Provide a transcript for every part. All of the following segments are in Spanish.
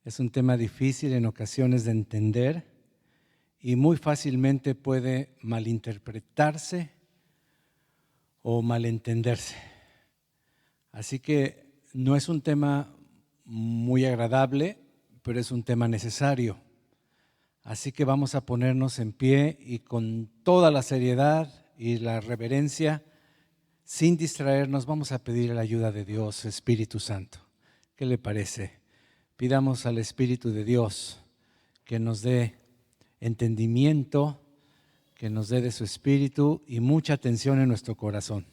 Es un tema difícil en ocasiones de entender y muy fácilmente puede malinterpretarse o malentenderse. Así que no es un tema muy agradable, pero es un tema necesario. Así que vamos a ponernos en pie y con toda la seriedad y la reverencia, sin distraernos, vamos a pedir la ayuda de Dios, Espíritu Santo. ¿Qué le parece? Pidamos al Espíritu de Dios que nos dé entendimiento, que nos dé de su Espíritu y mucha atención en nuestro corazón.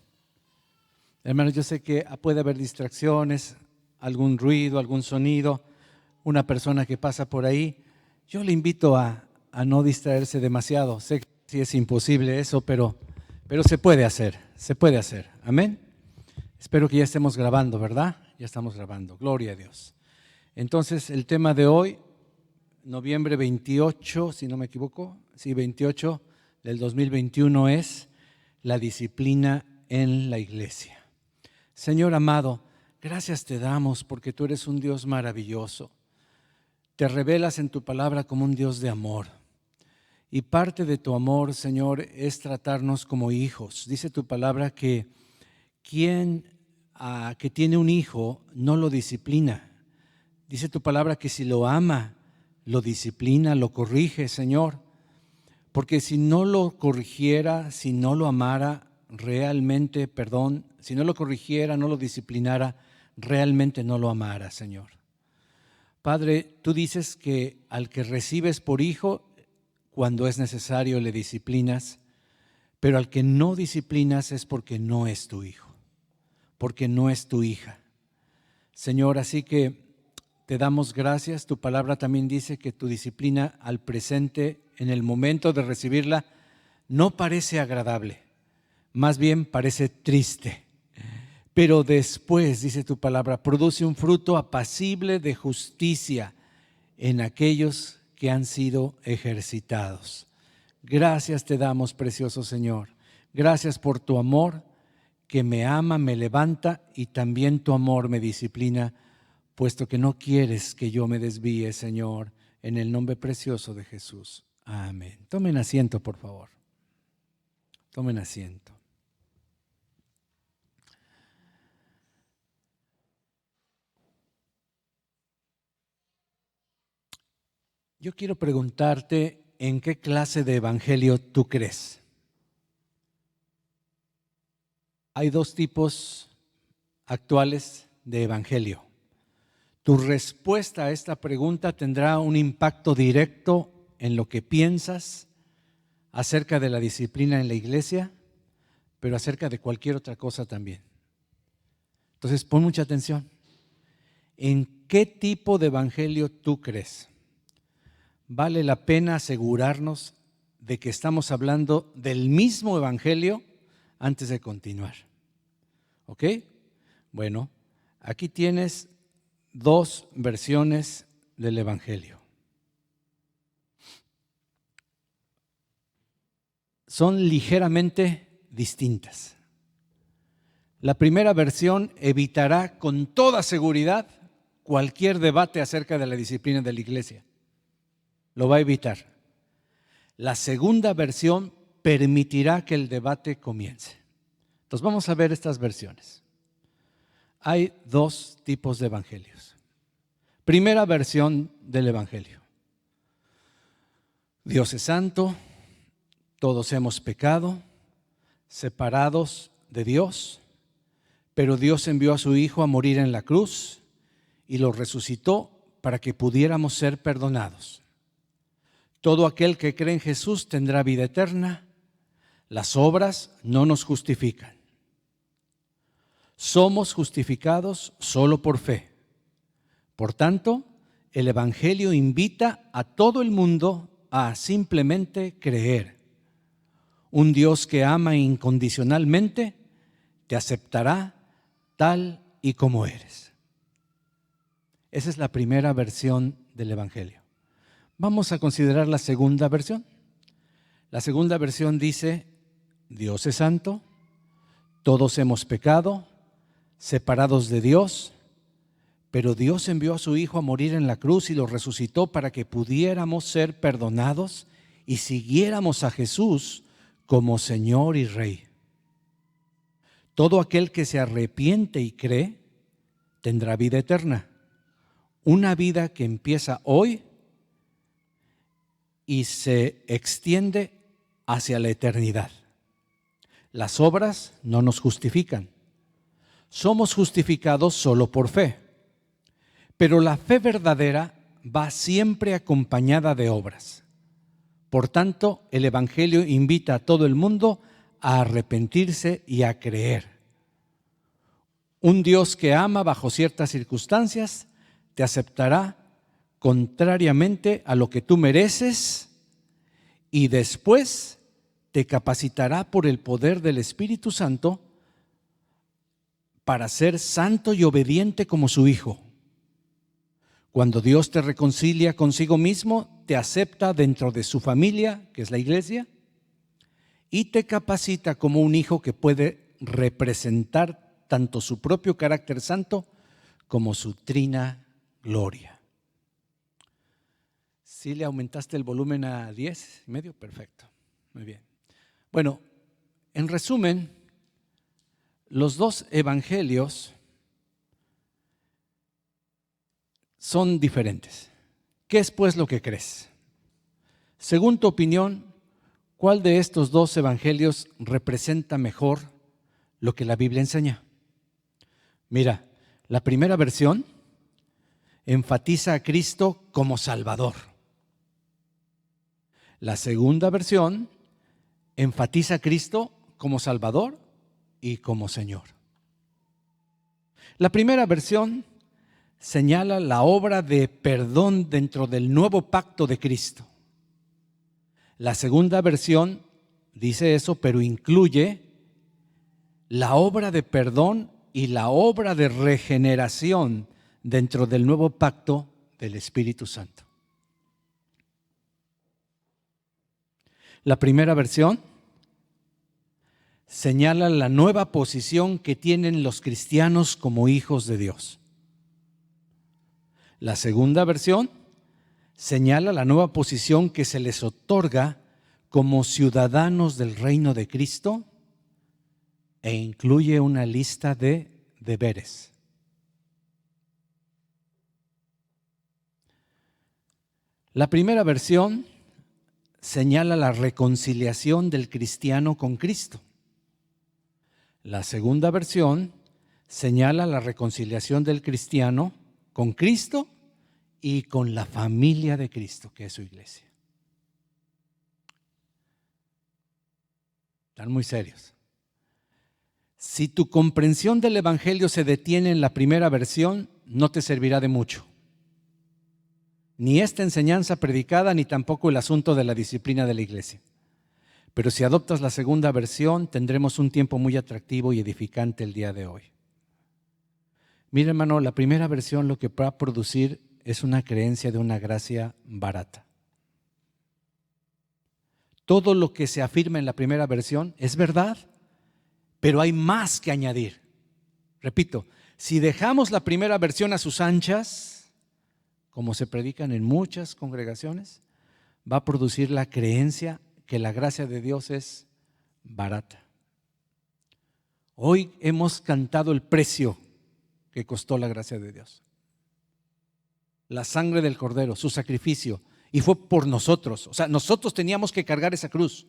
Hermanos, yo sé que puede haber distracciones, algún ruido, algún sonido, una persona que pasa por ahí. Yo le invito a no distraerse demasiado. Sé que sí es imposible eso, pero se puede hacer, se puede hacer. Amén. Espero que ya estemos grabando, ¿verdad? Ya estamos grabando. Gloria a Dios. Entonces, el tema de hoy, noviembre 28, si no me equivoco, sí, 28 del 2021 es la disciplina en la iglesia. Señor amado, gracias te damos porque tú eres un Dios maravilloso. Te revelas en tu palabra como un Dios de amor. Y parte de tu amor, Señor, es tratarnos como hijos. Dice tu palabra que quien que tiene un hijo no lo disciplina. Dice tu palabra que si lo ama, lo disciplina, lo corrige, Señor. Porque si no lo corrigiera, si no lo amara realmente, si no lo corrigiera, no lo disciplinara, realmente no lo amara, Señor. Padre, tú dices que al que recibes por hijo, cuando es necesario le disciplinas, pero al que no disciplinas es porque no es tu hijo, porque no es tu hija. Señor, así que te damos gracias. Tu palabra también dice que tu disciplina al presente, en el momento de recibirla, no parece agradable, más bien parece triste. Pero después, dice tu palabra, produce un fruto apacible de justicia en aquellos que han sido ejercitados. Gracias te damos, precioso Señor. Gracias por tu amor que me ama, me levanta y también tu amor me disciplina, puesto que no quieres que yo me desvíe, Señor, en el nombre precioso de Jesús. Amén. Tomen asiento, por favor. Tomen asiento. Yo quiero preguntarte, ¿en qué clase de evangelio tú crees? Hay dos tipos actuales de evangelio. Tu respuesta a esta pregunta tendrá un impacto directo en lo que piensas acerca de la disciplina en la iglesia, pero acerca de cualquier otra cosa también. Entonces, pon mucha atención. ¿En qué tipo de evangelio tú crees? Vale la pena asegurarnos de que estamos hablando del mismo evangelio antes de continuar. ¿Ok? Bueno, aquí tienes dos versiones del evangelio. Son ligeramente distintas. La primera versión evitará con toda seguridad cualquier debate acerca de la disciplina de la iglesia. Lo va a evitar. La segunda versión permitirá que el debate comience. Entonces vamos a ver estas versiones. Hay dos tipos de evangelios. Primera versión del evangelio. Dios es santo, todos hemos pecado, separados de Dios, pero Dios envió a su Hijo a morir en la cruz y lo resucitó para que pudiéramos ser perdonados. Todo aquel que cree en Jesús tendrá vida eterna. Las obras no nos justifican. Somos justificados solo por fe. Por tanto, el evangelio invita a todo el mundo a simplemente creer. Un Dios que ama incondicionalmente te aceptará tal y como eres. Esa es la primera versión del evangelio. Vamos a considerar la segunda versión. La segunda versión dice: Dios es santo, todos hemos pecado, separados de Dios, pero Dios envió a su Hijo a morir en la cruz y lo resucitó para que pudiéramos ser perdonados y siguiéramos a Jesús como Señor y Rey. Todo aquel que se arrepiente y cree tendrá vida eterna, una vida que empieza hoy y se extiende hacia la eternidad. Las obras no nos justifican. Somos justificados solo por fe. Pero la fe verdadera va siempre acompañada de obras. Por tanto, el Evangelio invita a todo el mundo a arrepentirse y a creer. Un Dios que ama bajo ciertas circunstancias te aceptará contrariamente a lo que tú mereces y después te capacitará por el poder del Espíritu Santo para ser santo y obediente como su Hijo. Cuando Dios te reconcilia consigo mismo, te acepta dentro de su familia, que es la iglesia, y te capacita como un hijo que puede representar tanto su propio carácter santo como su trina gloria. ¿Sí le aumentaste el volumen a 10:30? Perfecto, muy bien. Bueno, en resumen, los dos evangelios son diferentes. ¿Qué es pues lo que crees? Según tu opinión, ¿cuál de estos dos evangelios representa mejor lo que la Biblia enseña? Mira, la primera versión enfatiza a Cristo como Salvador. La segunda versión enfatiza a Cristo como Salvador y como Señor. La primera versión señala la obra de perdón dentro del nuevo pacto de Cristo. La segunda versión dice eso, pero incluye la obra de perdón y la obra de regeneración dentro del nuevo pacto del Espíritu Santo. La primera versión señala la nueva posición que tienen los cristianos como hijos de Dios. La segunda versión señala la nueva posición que se les otorga como ciudadanos del reino de Cristo e incluye una lista de deberes. La primera versión señala la reconciliación del cristiano con Cristo. La segunda versión señala la reconciliación del cristiano con Cristo y con la familia de Cristo, que es su iglesia. Están muy serios. Si tu comprensión del Evangelio se detiene en la primera versión, no te servirá de mucho. Ni esta enseñanza predicada, ni tampoco el asunto de la disciplina de la iglesia. Pero si adoptas la segunda versión, tendremos un tiempo muy atractivo y edificante el día de hoy. Mira, hermano, la primera versión lo que va a producir es una creencia de una gracia barata. Todo lo que se afirma en la primera versión es verdad, pero hay más que añadir. Repito, si dejamos la primera versión a sus anchas, como se predican en muchas congregaciones, va a producir la creencia que la gracia de Dios es barata. Hoy hemos cantado el precio que costó la gracia de Dios. La sangre del Cordero, su sacrificio, y fue por nosotros. O sea, nosotros teníamos que cargar esa cruz.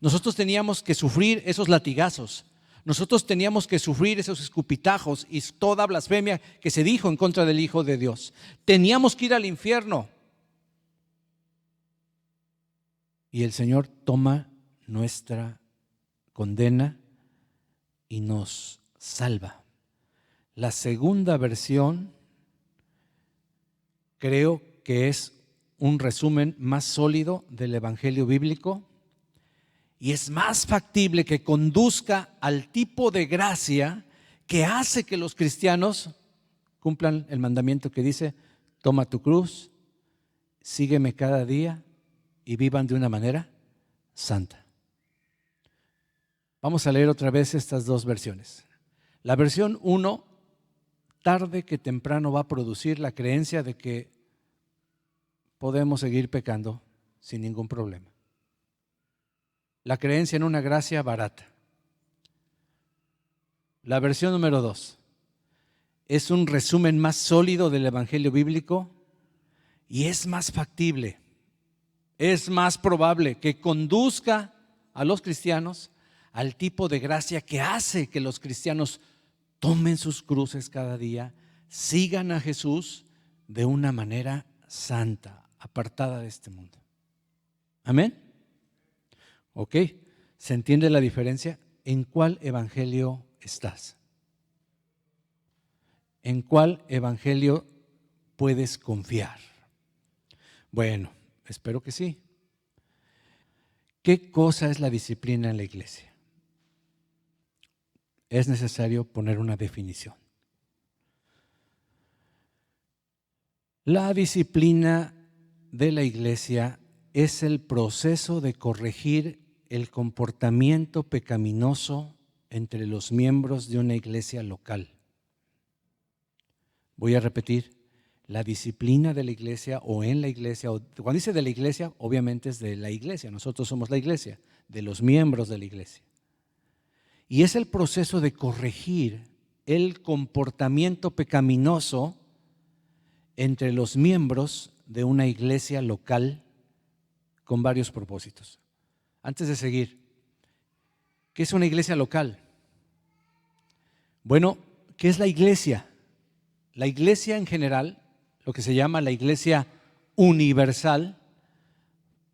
Nosotros teníamos que sufrir esos latigazos. Nosotros teníamos que sufrir esos escupitajos y toda blasfemia que se dijo en contra del Hijo de Dios. Teníamos que ir al infierno. Y el Señor toma nuestra condena y nos salva. La segunda versión creo que es un resumen más sólido del Evangelio bíblico y es más factible que conduzca al tipo de gracia que hace que los cristianos cumplan el mandamiento que dice: toma tu cruz, sígueme cada día y vivan de una manera santa. Vamos a leer otra vez estas dos versiones. La versión 1 tarde que temprano va a producir la creencia de que podemos seguir pecando sin ningún problema. La creencia en una gracia barata. La versión número 2 es un resumen más sólido del Evangelio bíblico y es más factible, es más probable que conduzca a los cristianos al tipo de gracia que hace que los cristianos tomen sus cruces cada día, sigan a Jesús de una manera santa, apartada de este mundo. ¿Amén? ¿Ok? ¿Se entiende la diferencia? ¿En cuál evangelio estás? ¿En cuál evangelio puedes confiar? Bueno, espero que sí. ¿Qué cosa es la disciplina en la iglesia? Es necesario poner una definición. La disciplina de la iglesia es el proceso de corregir el comportamiento pecaminoso entre los miembros de una iglesia local. Voy a repetir, la disciplina de la iglesia o en la iglesia, o cuando dice de la iglesia, obviamente es de la iglesia, nosotros somos la iglesia, de los miembros de la iglesia. Y es el proceso de corregir el comportamiento pecaminoso entre los miembros de una iglesia local con varios propósitos. Antes de seguir, ¿qué es una iglesia local? Bueno, ¿qué es la iglesia? La iglesia en general, lo que se llama la iglesia universal,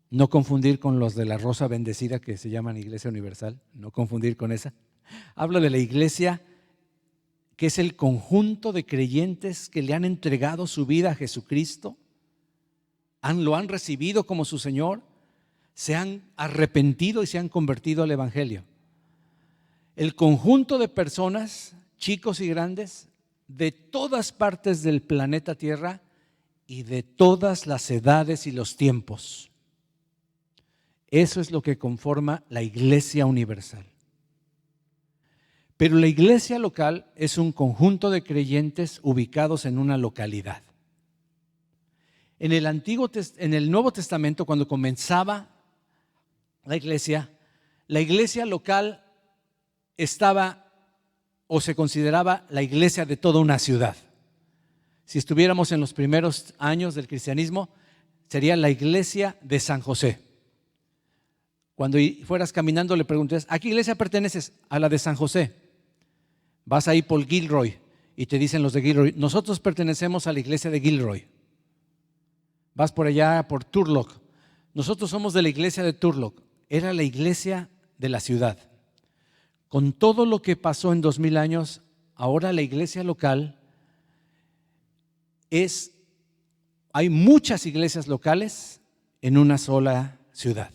no confundir con los de la Rosa Bendecida que se llaman iglesia universal, no confundir con esa. Habla de la iglesia que es el conjunto de creyentes que le han entregado su vida a Jesucristo, lo han recibido como su Señor, se han arrepentido y se han convertido al Evangelio. El conjunto de personas, chicos y grandes, de todas partes del planeta Tierra y de todas las edades y los tiempos. Eso es lo que conforma la iglesia universal. Pero la iglesia local es un conjunto de creyentes ubicados en una localidad. En el Nuevo Testamento, cuando comenzaba la iglesia local estaba o se consideraba la iglesia de toda una ciudad. Si estuviéramos en los primeros años del cristianismo, sería la iglesia de San José. Cuando fueras caminando le preguntas, ¿a qué iglesia perteneces? A la de San José. Vas ahí por Gilroy y te dicen los de Gilroy, nosotros pertenecemos a la iglesia de Gilroy. Vas por allá por Turlock, nosotros somos de la iglesia de Turlock. Era la iglesia de la ciudad. Con todo lo que pasó en 2000 años, ahora la iglesia local hay muchas iglesias locales en una sola ciudad.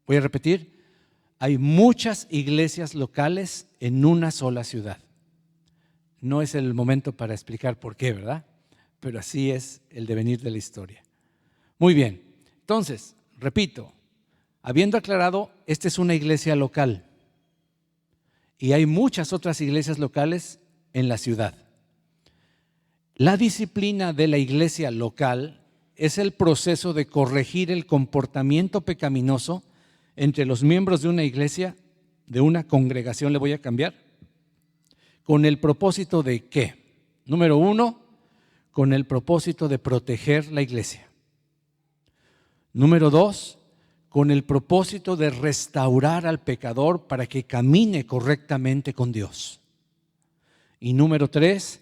Voy a repetir, hay muchas iglesias locales en una sola ciudad. No es el momento para explicar por qué, ¿verdad? Pero así es el devenir de la historia. Muy bien, entonces, repito, habiendo aclarado, esta es una iglesia local y hay muchas otras iglesias locales en la ciudad. La disciplina de la iglesia local es el proceso de corregir el comportamiento pecaminoso entre los miembros de una iglesia, de una congregación, le voy a cambiar, con el propósito de ¿qué? Número 1, con el propósito de proteger la iglesia. Número 2, con el propósito de restaurar al pecador para que camine correctamente con Dios. Y número 3,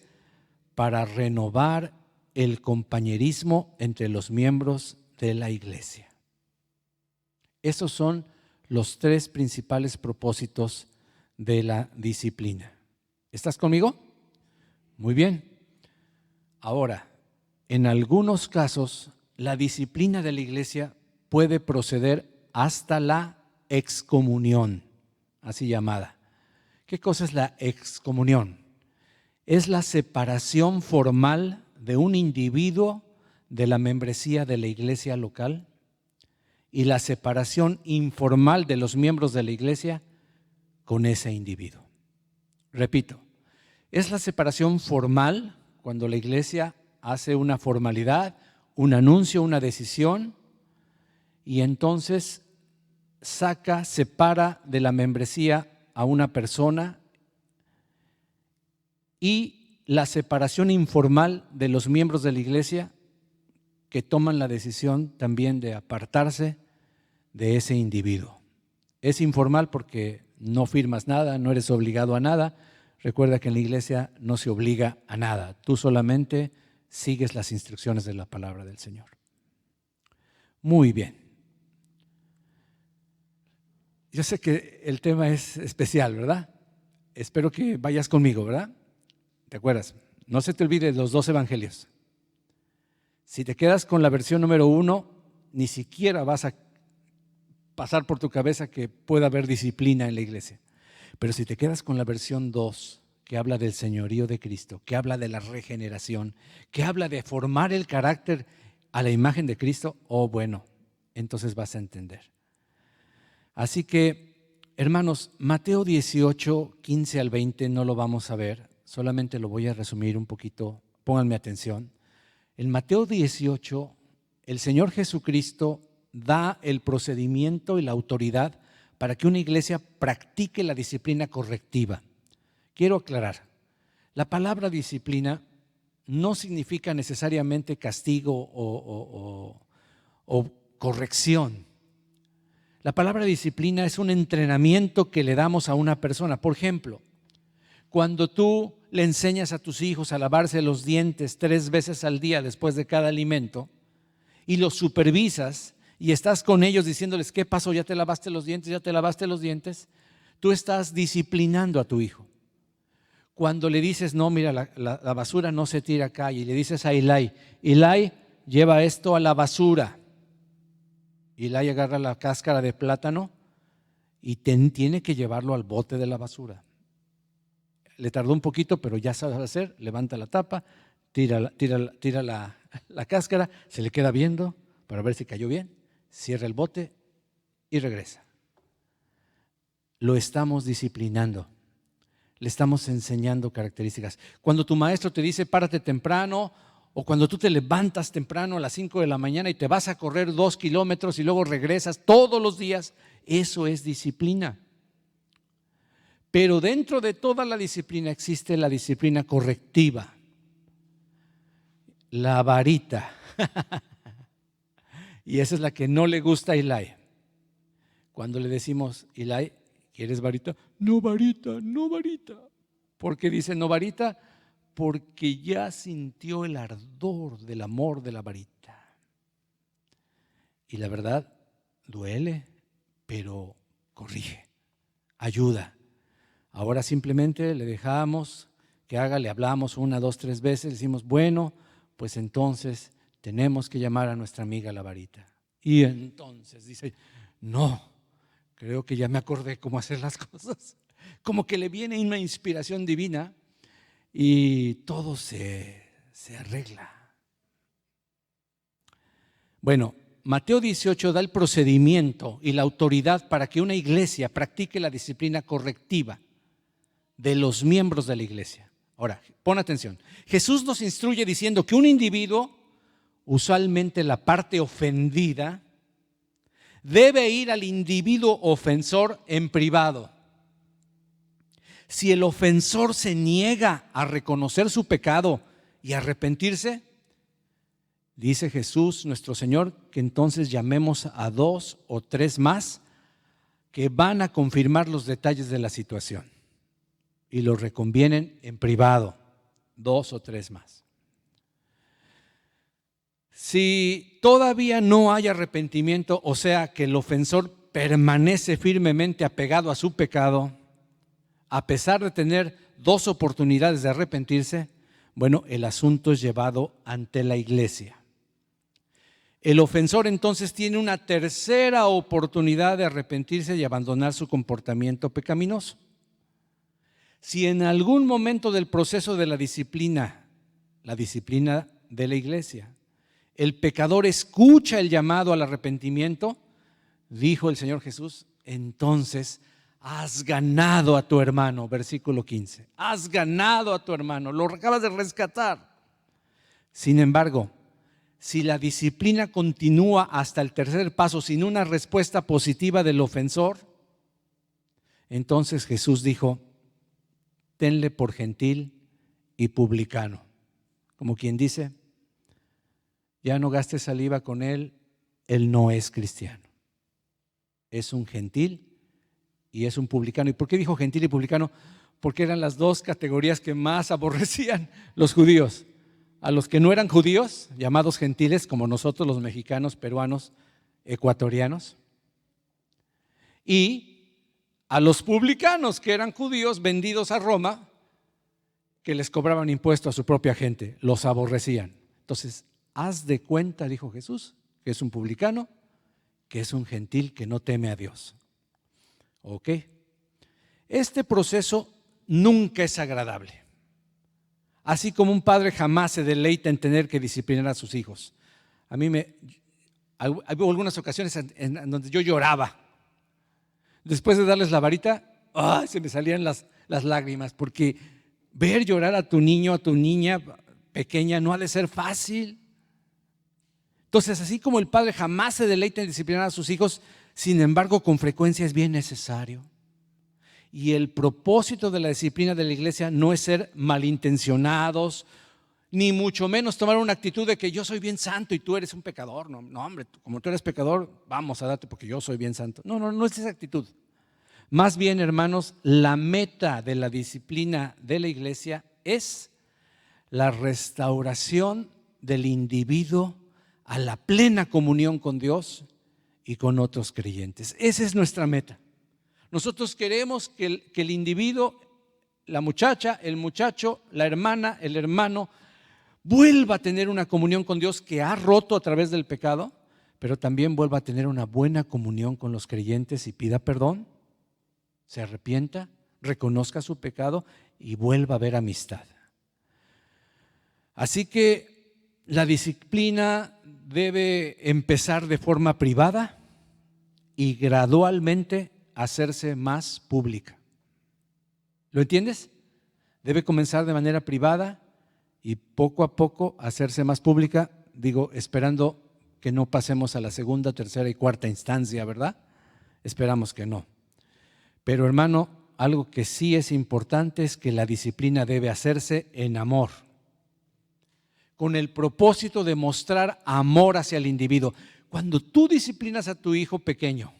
para renovar el compañerismo entre los miembros de la iglesia. Esos son los 3 principales propósitos de la disciplina. ¿Estás conmigo? Muy bien. Ahora, en algunos casos, la disciplina de la iglesia puede proceder hasta la excomunión, así llamada. ¿Qué cosa es la excomunión? Es la separación formal de un individuo de la membresía de la iglesia local y la separación informal de los miembros de la iglesia con ese individuo. Repito, es la separación formal cuando la iglesia hace una formalidad, un anuncio, una decisión, y entonces separa de la membresía a una persona, y la separación informal de los miembros de la iglesia que toman la decisión también de apartarse de ese individuo. Es informal porque no firmas nada, no eres obligado a nada. Recuerda que en la iglesia no se obliga a nada, tú solamente sigues las instrucciones de la palabra del Señor. Muy bien. Yo sé que el tema es especial, ¿verdad? Espero que vayas conmigo, ¿verdad? ¿Te acuerdas? No se te olvide los 2 evangelios. Si te quedas con la versión número 1, ni siquiera vas a pasar por tu cabeza que pueda haber disciplina en la iglesia. Pero si te quedas con la versión 2, que habla del señorío de Cristo, que habla de la regeneración, que habla de formar el carácter a la imagen de Cristo, bueno, entonces vas a entender. Así que, hermanos, Mateo 18, 15 al 20 no lo vamos a ver, solamente lo voy a resumir un poquito, pónganme atención. En Mateo 18, el Señor Jesucristo da el procedimiento y la autoridad para que una iglesia practique la disciplina correctiva. Quiero aclarar, la palabra disciplina no significa necesariamente castigo o corrección. La palabra disciplina es un entrenamiento que le damos a una persona. Por ejemplo, cuando tú le enseñas a tus hijos a lavarse los dientes 3 veces al día después de cada alimento y los supervisas y estás con ellos diciéndoles, ¿qué pasó? ¿Ya te lavaste los dientes? ¿Ya te lavaste los dientes? Tú estás disciplinando a tu hijo. Cuando le dices, no, mira, la basura no se tira acá, y le dices a Eli, lleva esto a la basura. Eli agarra la cáscara de plátano y tiene que llevarlo al bote de la basura. Le tardó un poquito, pero ya sabe hacer, levanta la tapa, tira la cáscara, se le queda viendo para ver si cayó bien, cierra el bote y regresa. Lo estamos disciplinando, le estamos enseñando características. Cuando tu maestro te dice párate temprano, o cuando tú te levantas temprano a las 5 de la mañana y te vas a correr 2 kilómetros y luego regresas todos los días, eso es disciplina. Pero dentro de toda la disciplina existe la disciplina correctiva, la varita. Y esa es la que no le gusta a Eli. Cuando le decimos, Eli, ¿quieres varita? No varita, no varita. ¿Por qué dice no varita? Porque ya sintió el ardor del amor de la varita. Y la verdad, duele, pero corrige, ayuda. Ahora simplemente le dejamos que haga, le hablamos 1, 2, 3 veces, le decimos, bueno, pues entonces tenemos que llamar a nuestra amiga la varita. Y entonces dice, no, creo que ya me acordé cómo hacer las cosas. Como que le viene una inspiración divina y todo se arregla. Bueno, Mateo 18 da el procedimiento y la autoridad para que una iglesia practique la disciplina correctiva de los miembros de la iglesia. Ahora, pon atención. Jesús nos instruye diciendo que un individuo, usualmente la parte ofendida, debe ir al individuo ofensor en privado. Si el ofensor se niega a reconocer su pecado y arrepentirse, dice Jesús, nuestro Señor, que entonces llamemos a 2 o 3 más que van a confirmar los detalles de la situación y los reconvienen en privado, 2 o 3 más. Si todavía no hay arrepentimiento, o sea que el ofensor permanece firmemente apegado a su pecado, a pesar de tener 2 oportunidades de arrepentirse, bueno, el asunto es llevado ante la iglesia. El ofensor entonces tiene una tercera oportunidad de arrepentirse y abandonar su comportamiento pecaminoso. Si en algún momento del proceso de la disciplina de la iglesia, el pecador escucha el llamado al arrepentimiento, dijo el Señor Jesús, entonces has ganado a tu hermano, versículo 15. Has ganado a tu hermano, lo acabas de rescatar. Sin embargo, si la disciplina continúa hasta el tercer paso sin una respuesta positiva del ofensor, entonces Jesús dijo: tenle por gentil y publicano. Como quien dice, ya no gastes saliva con él no es cristiano. Es un gentil y es un publicano. ¿Y por qué dijo gentil y publicano? Porque eran las dos categorías que más aborrecían los judíos. A los que no eran judíos, llamados gentiles, como nosotros los mexicanos, peruanos, ecuatorianos, y a los publicanos, que eran judíos vendidos a Roma, que les cobraban impuesto a su propia gente, los aborrecían. Entonces, haz de cuenta, dijo Jesús, que es un publicano, que es un gentil que no teme a Dios. ¿Ok? Este proceso nunca es agradable. Así como un padre jamás se deleita en tener que disciplinar a sus hijos. Hubo algunas ocasiones en donde yo lloraba. Después de darles la varita, se me salían las lágrimas, porque ver llorar a tu niño, a tu niña pequeña, no ha de ser fácil. Entonces, así como el padre jamás se deleita en disciplinar a sus hijos, sin embargo, con frecuencia es bien necesario. Y el propósito de la disciplina de la iglesia no es ser malintencionados, ni mucho menos tomar una actitud de que yo soy bien santo y tú eres un pecador. No, hombre, como tú eres pecador, vamos a darte porque yo soy bien santo. No es esa actitud. Más bien, hermanos, la meta de la disciplina de la iglesia es la restauración del individuo a la plena comunión con Dios y con otros creyentes. Esa es nuestra meta. Nosotros queremos que el individuo, la muchacha, el muchacho, la hermana, el hermano, vuelva a tener una comunión con Dios que ha roto a través del pecado, pero también vuelva a tener una buena comunión con los creyentes y pida perdón, se arrepienta, reconozca su pecado y vuelva a haber amistad. Así que la disciplina debe empezar de forma privada y gradualmente hacerse más pública. ¿Lo entiendes? Debe comenzar de manera privada y poco a poco hacerse más pública, esperando que no pasemos a la segunda, tercera y cuarta instancia, ¿verdad? Esperamos que no. Pero, hermano, algo que sí es importante es que la disciplina debe hacerse en amor, con el propósito de mostrar amor hacia el individuo. Cuando tú disciplinas a tu hijo pequeño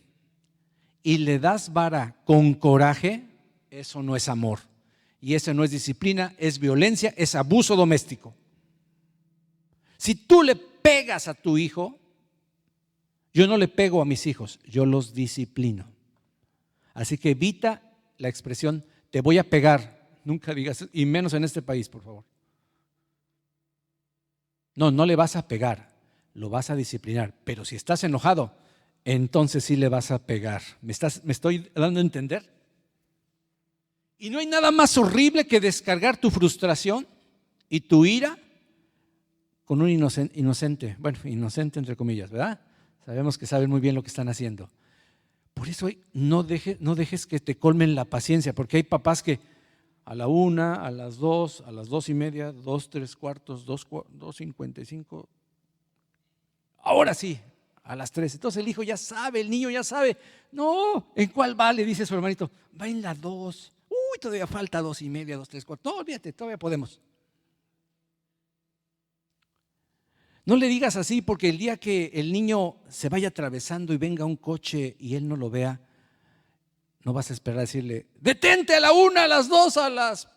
y le das vara con coraje, eso no es amor. Y eso no es disciplina, es violencia, es abuso doméstico. Si tú le pegas a tu hijo, yo no le pego a mis hijos, yo los disciplino. Así que evita la expresión te voy a pegar. Nunca digas, y menos en este país, por favor. No le vas a pegar, lo vas a disciplinar. Pero si estás enojado, entonces sí le vas a pegar. ¿Me estoy dando a entender? Y no hay nada más horrible que descargar tu frustración y tu ira con un inocente, inocente entre comillas, ¿verdad? Sabemos que saben muy bien lo que están haciendo. Por eso no dejes que te colmen la paciencia, porque hay papás que a la 1, a las 2, a las 2:30, 2:03, 2:55, ahora sí, a las 3. Entonces el hijo ya sabe, el niño ya sabe. No, ¿en cuál va? Le dice su hermanito, va en la 2. Uy, todavía falta 2:30, 2:03. No, olvídate, todavía podemos. No le digas así, porque el día que el niño se vaya atravesando y venga un coche y él no lo vea, no vas a esperar a decirle, detente a la 1, a las 2, a las...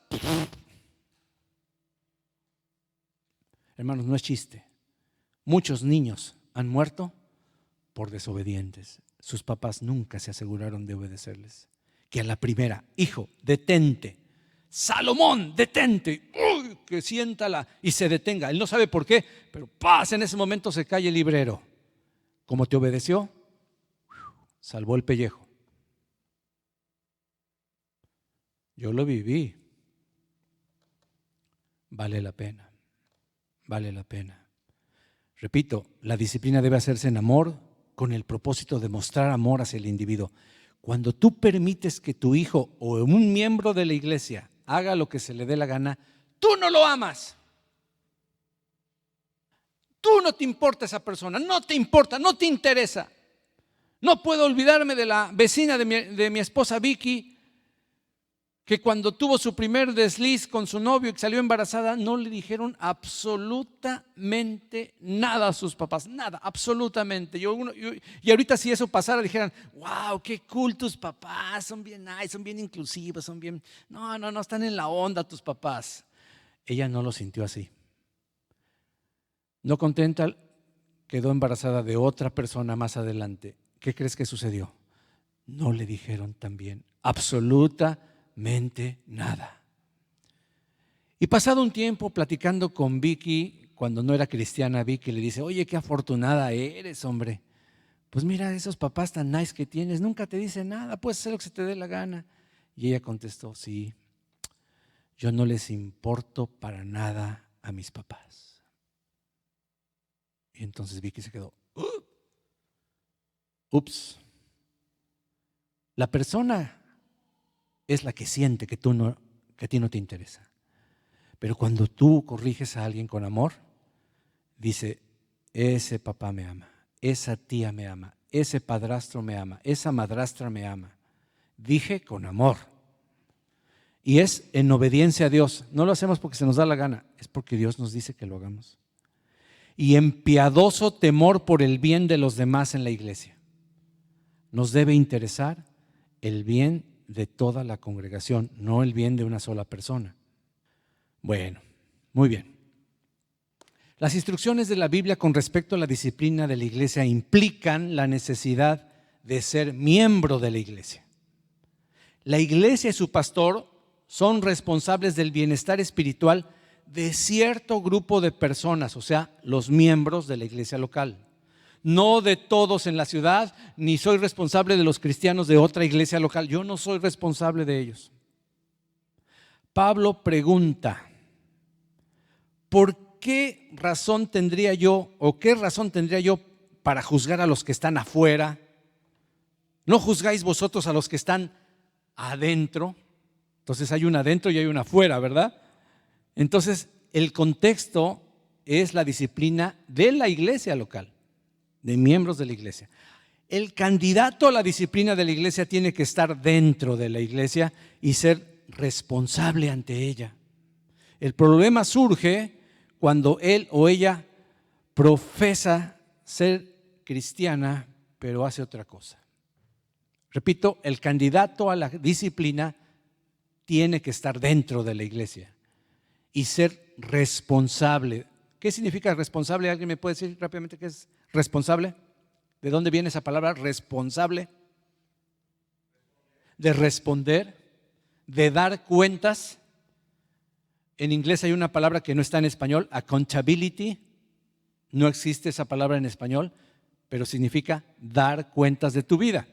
Hermanos, no es chiste. Muchos niños han muerto por desobedientes. Sus papás nunca se aseguraron de obedecerles. Que a la primera, hijo, detente. Salomón, detente. Uy, que siéntala y se detenga. Él no sabe por qué, pero en ese momento se cae el librero. Como te obedeció, salvó el pellejo. Yo lo viví. Vale la pena. Vale la pena. Repito, la disciplina debe hacerse en amor, con el propósito de mostrar amor hacia el individuo. Cuando tú permites que tu hijo o un miembro de la iglesia haga lo que se le dé la gana, tú no lo amas. Tú no te importa esa persona, no te importa, no te interesa. No puedo olvidarme de la vecina de mi esposa Vicky, que cuando tuvo su primer desliz con su novio y salió embarazada, no le dijeron absolutamente nada a sus papás, nada, absolutamente. Y ahorita si eso pasara, dijeran, wow, qué cool tus papás, son bien nice, son bien inclusivos, son bien… No, están en la onda tus papás. Ella no lo sintió así. No contenta, quedó embarazada de otra persona más adelante. ¿Qué crees que sucedió? No le dijeron también absolutamente nada. Y pasado un tiempo platicando con Vicky, cuando no era cristiana, Vicky le dice, oye, qué afortunada eres, hombre. Pues mira, esos papás tan nice que tienes, nunca te dicen nada, puedes hacer lo que se te dé la gana. Y ella contestó, sí, yo no les importo para nada a mis papás. Y entonces Vicky se quedó, ups. La persona es la que siente que a ti no te interesa. Pero cuando tú corriges a alguien con amor, dice, ese papá me ama, esa tía me ama, ese padrastro me ama, esa madrastra me ama. Dije con amor. Y es en obediencia a Dios. No lo hacemos porque se nos da la gana, es porque Dios nos dice que lo hagamos. Y en piadoso temor por el bien de los demás en la iglesia. Nos debe interesar el bien de toda la congregación, no el bien de una sola persona. Bueno, muy bien. Las instrucciones de la Biblia con respecto a la disciplina de la iglesia implican la necesidad de ser miembro de la iglesia. La iglesia y su pastor son responsables del bienestar espiritual de cierto grupo de personas, o sea, los miembros de la iglesia local. No de todos en la ciudad, ni soy responsable de los cristianos de otra iglesia local. Yo no soy responsable de ellos. Pablo pregunta, ¿por qué razón tendría yo o qué razón tendría yo para juzgar a los que están afuera? ¿No juzgáis vosotros a los que están adentro? Entonces hay una adentro y hay una afuera, ¿verdad? Entonces el contexto es la disciplina de la iglesia local, de miembros de la iglesia. El candidato a la disciplina de la iglesia tiene que estar dentro de la iglesia y ser responsable ante ella. El problema surge cuando él o ella profesa ser cristiana, pero hace otra cosa. Repito, el candidato a la disciplina tiene que estar dentro de la iglesia y ser responsable. ¿Qué significa responsable? ¿Alguien me puede decir rápidamente qué es responsable? ¿De dónde viene esa palabra responsable? De responder, de dar cuentas. En inglés hay una palabra que no está en español, accountability. No existe esa palabra en español, pero significa dar cuentas de tu vida.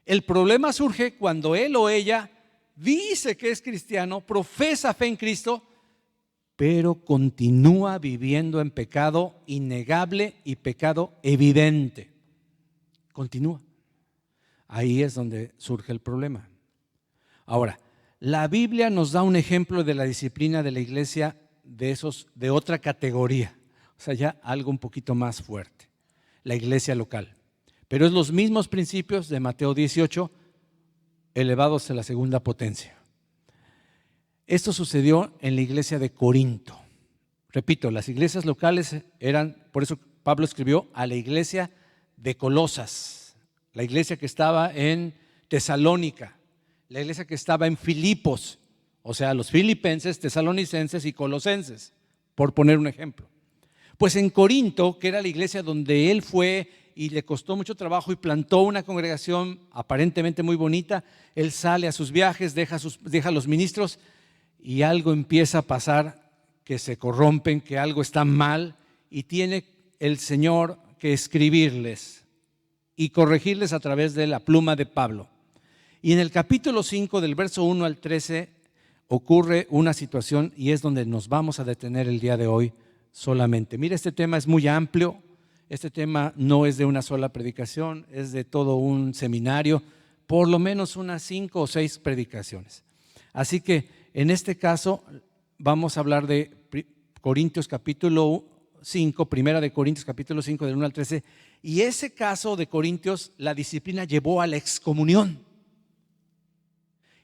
El problema surge cuando él o ella dice que es cristiano, profesa fe en Cristo, pero continúa viviendo en pecado innegable y pecado evidente. Continúa. Ahí es donde surge el problema. Ahora, la Biblia nos da un ejemplo de la disciplina de la iglesia de otra categoría, o sea, ya algo un poquito más fuerte, la iglesia local. Pero es los mismos principios de Mateo 18 elevados a la segunda potencia. Esto sucedió en la iglesia de Corinto. Repito, las iglesias locales eran, por eso Pablo escribió a la iglesia de Colosas, la iglesia que estaba en Tesalónica, la iglesia que estaba en Filipos, o sea, los filipenses, tesalonicenses y colosenses, por poner un ejemplo. Pues en Corinto, que era la iglesia donde él fue y le costó mucho trabajo y plantó una congregación aparentemente muy bonita, él sale a sus viajes, deja a los ministros y algo empieza a pasar, que se corrompen, que algo está mal y tiene el Señor que escribirles y corregirles a través de la pluma de Pablo. Y en el capítulo 5 del verso 1 al 13 ocurre una situación y es donde nos vamos a detener el día de hoy solamente. Mira, este tema es muy amplio, este tema no es de una sola predicación, es de todo un seminario, por lo menos unas 5 o 6 predicaciones. Así que en este caso vamos a hablar de Corintios capítulo 5, primera de Corintios capítulo 5 del 1 al 13, y ese caso de Corintios, la disciplina llevó a la excomunión.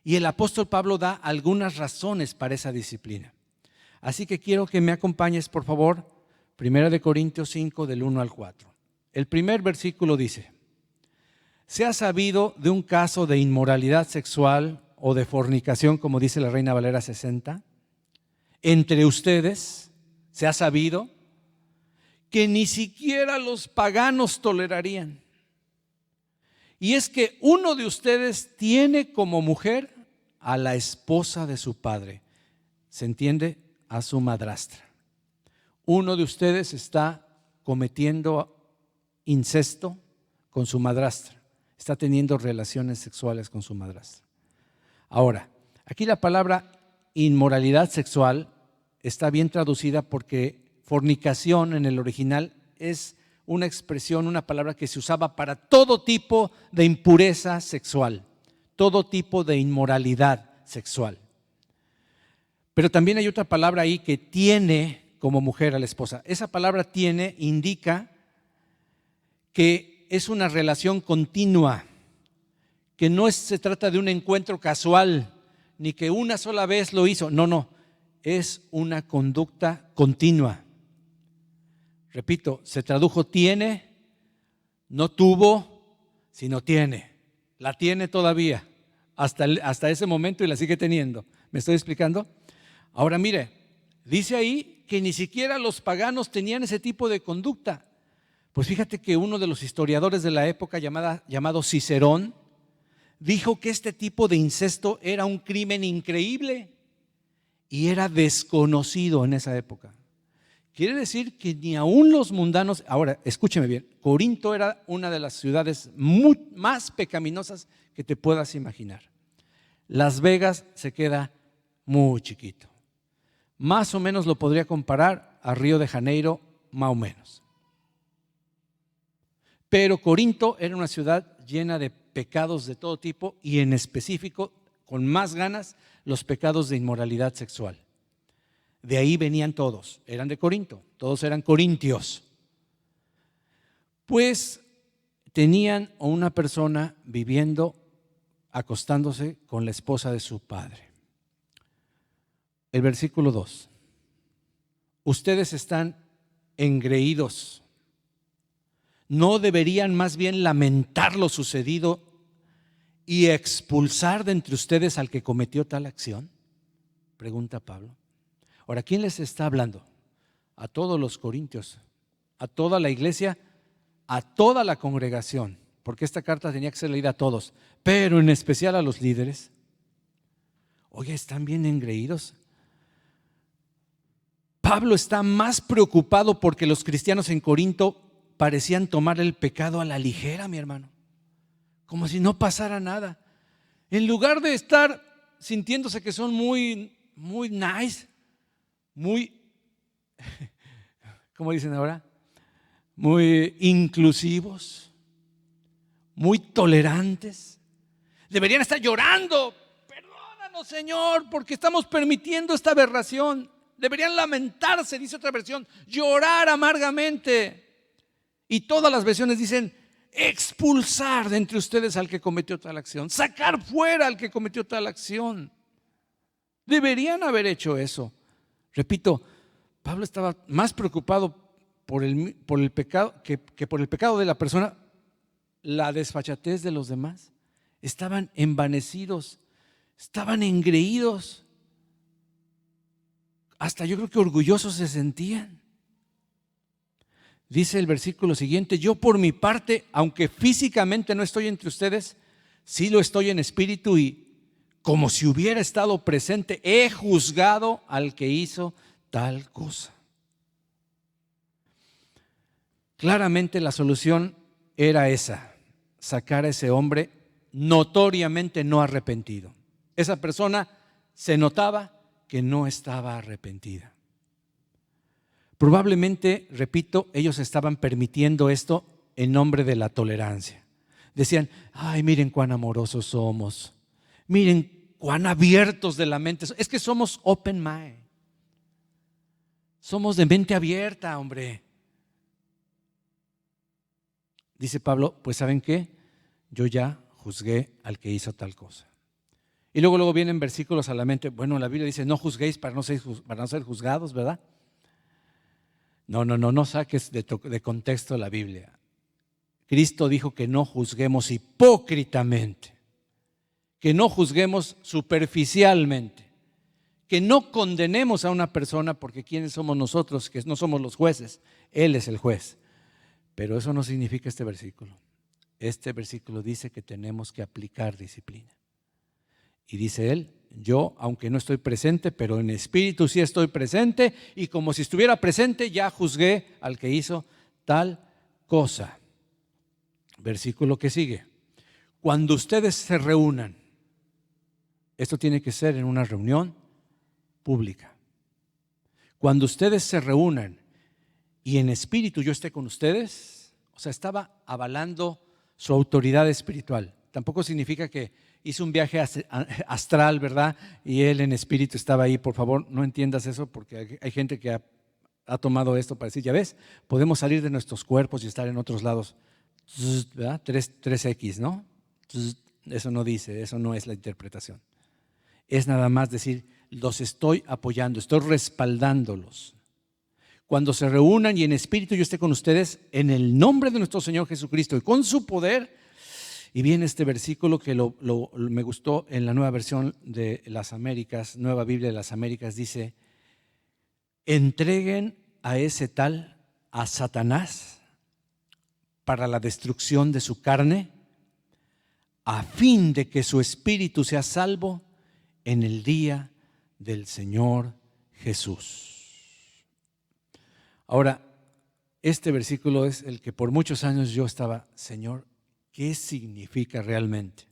Y el apóstol Pablo da algunas razones para esa disciplina. Así que quiero que me acompañes, por favor, primera de Corintios 5 del 1 al 4. El primer versículo dice: ¿se ha sabido de un caso de inmoralidad sexual o de fornicación, como dice la Reina Valera 60? Entre ustedes se ha sabido que ni siquiera los paganos tolerarían. Y es que uno de ustedes tiene como mujer a la esposa de su padre. ¿Se entiende? A su madrastra. Uno de ustedes está cometiendo incesto con su madrastra. Está teniendo relaciones sexuales con su madrastra. Ahora, aquí la palabra inmoralidad sexual está bien traducida porque fornicación en el original es una expresión, una palabra que se usaba para todo tipo de impureza sexual, todo tipo de inmoralidad sexual. Pero también hay otra palabra ahí que tiene como mujer a la esposa. Esa palabra tiene indica que es una relación continua, que no se trata de un encuentro casual, ni que una sola vez lo hizo. No, es una conducta continua. Repito, se tradujo tiene, no tuvo, sino tiene. La tiene todavía, hasta ese momento, y la sigue teniendo. ¿Me estoy explicando? Ahora mire, dice ahí que ni siquiera los paganos tenían ese tipo de conducta. Pues fíjate que uno de los historiadores de la época llamado Cicerón dijo que este tipo de incesto era un crimen increíble y era desconocido en esa época. Quiere decir que ni aún los mundanos, ahora escúcheme bien, Corinto era una de las ciudades más pecaminosas que te puedas imaginar. Las Vegas se queda muy chiquito. Más o menos lo podría comparar a Río de Janeiro, más o menos. Pero Corinto era una ciudad llena de pecados de todo tipo y en específico, con más ganas, los pecados de inmoralidad sexual. De ahí venían todos, eran de Corinto, todos eran corintios. Pues tenían a una persona viviendo, acostándose con la esposa de su padre. El versículo 2. Ustedes están engreídos. ¿No deberían más bien lamentar lo sucedido y expulsar de entre ustedes al que cometió tal acción? Pregunta Pablo. Ahora, ¿quién les está hablando? A todos los corintios, a toda la iglesia, a toda la congregación, porque esta carta tenía que ser leída a todos, pero en especial a los líderes. Oye, ¿están bien engreídos? Pablo está más preocupado porque los cristianos en Corinto parecían tomar el pecado a la ligera, mi hermano, como si no pasara nada. En lugar de estar sintiéndose que son muy nice, muy, ¿cómo dicen ahora? Muy inclusivos, muy tolerantes. Deberían estar llorando. Perdónanos, Señor, porque estamos permitiendo esta aberración. Deberían lamentarse, dice otra versión, llorar amargamente. Y todas las versiones dicen expulsar de entre ustedes al que cometió tal acción, sacar fuera al que cometió tal acción. Deberían haber hecho eso. Repito, Pablo estaba más preocupado por el pecado que por el pecado de la persona, la desfachatez de los demás. Estaban envanecidos, estaban engreídos, hasta yo creo que orgullosos se sentían. Dice el versículo siguiente: yo por mi parte, aunque físicamente no estoy entre ustedes, sí lo estoy en espíritu y como si hubiera estado presente, he juzgado al que hizo tal cosa. Claramente la solución era esa: sacar a ese hombre notoriamente no arrepentido. Esa persona se notaba que no estaba arrepentida. Probablemente, repito, ellos estaban permitiendo esto en nombre de la tolerancia. Decían: ay, miren cuán amorosos somos, miren cuán abiertos de la mente. Es que somos open mind. Somos de mente abierta, hombre. Dice Pablo, pues ¿saben qué? Yo ya juzgué al que hizo tal cosa. Y luego vienen versículos a la mente. Bueno, la Biblia dice, no juzguéis para no ser juzgados, ¿verdad? No saques de contexto la Biblia. Cristo dijo que no juzguemos hipócritamente, que no juzguemos superficialmente, que no condenemos a una persona, porque ¿quiénes somos nosotros? Que no somos los jueces, Él es el juez. Pero eso no significa este versículo. Este versículo dice que tenemos que aplicar disciplina. Y dice él, yo, aunque no estoy presente, pero en espíritu sí estoy presente, y como si estuviera presente ya juzgué al que hizo tal cosa. Versículo que sigue. Cuando ustedes se reúnan, esto tiene que ser en una reunión pública. Cuando ustedes se reúnan y en espíritu yo esté con ustedes, o sea, estaba avalando su autoridad espiritual. Tampoco significa que hizo un viaje astral, ¿verdad? Y él en espíritu estaba ahí. Por favor, no entiendas eso, porque hay gente que ha tomado esto para decir, ya ves, podemos salir de nuestros cuerpos y estar en otros lados, ¿verdad? 3X, ¿no? Eso no dice, eso no es la interpretación. Es nada más decir, los estoy apoyando, estoy respaldándolos. Cuando se reúnan y en espíritu yo esté con ustedes, en el nombre de nuestro Señor Jesucristo y con su poder. Y viene este versículo que me gustó en la nueva versión de las Américas, Nueva Biblia de las Américas, dice, entreguen a ese tal, a Satanás, para la destrucción de su carne, a fin de que su espíritu sea salvo en el día del Señor Jesús. Ahora, este versículo es el que por muchos años yo estaba, Señor, ¿qué significa realmente?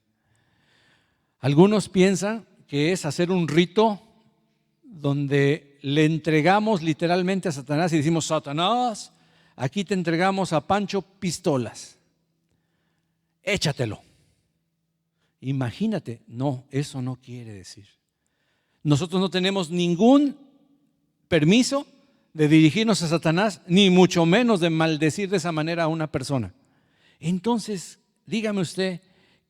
Algunos piensan que es hacer un rito donde le entregamos literalmente a Satanás y decimos, Satanás, aquí te entregamos a Pancho pistolas, échatelo. Imagínate, no, eso no quiere decir. Nosotros no tenemos ningún permiso de dirigirnos a Satanás, ni mucho menos de maldecir de esa manera a una persona. Entonces, dígame usted,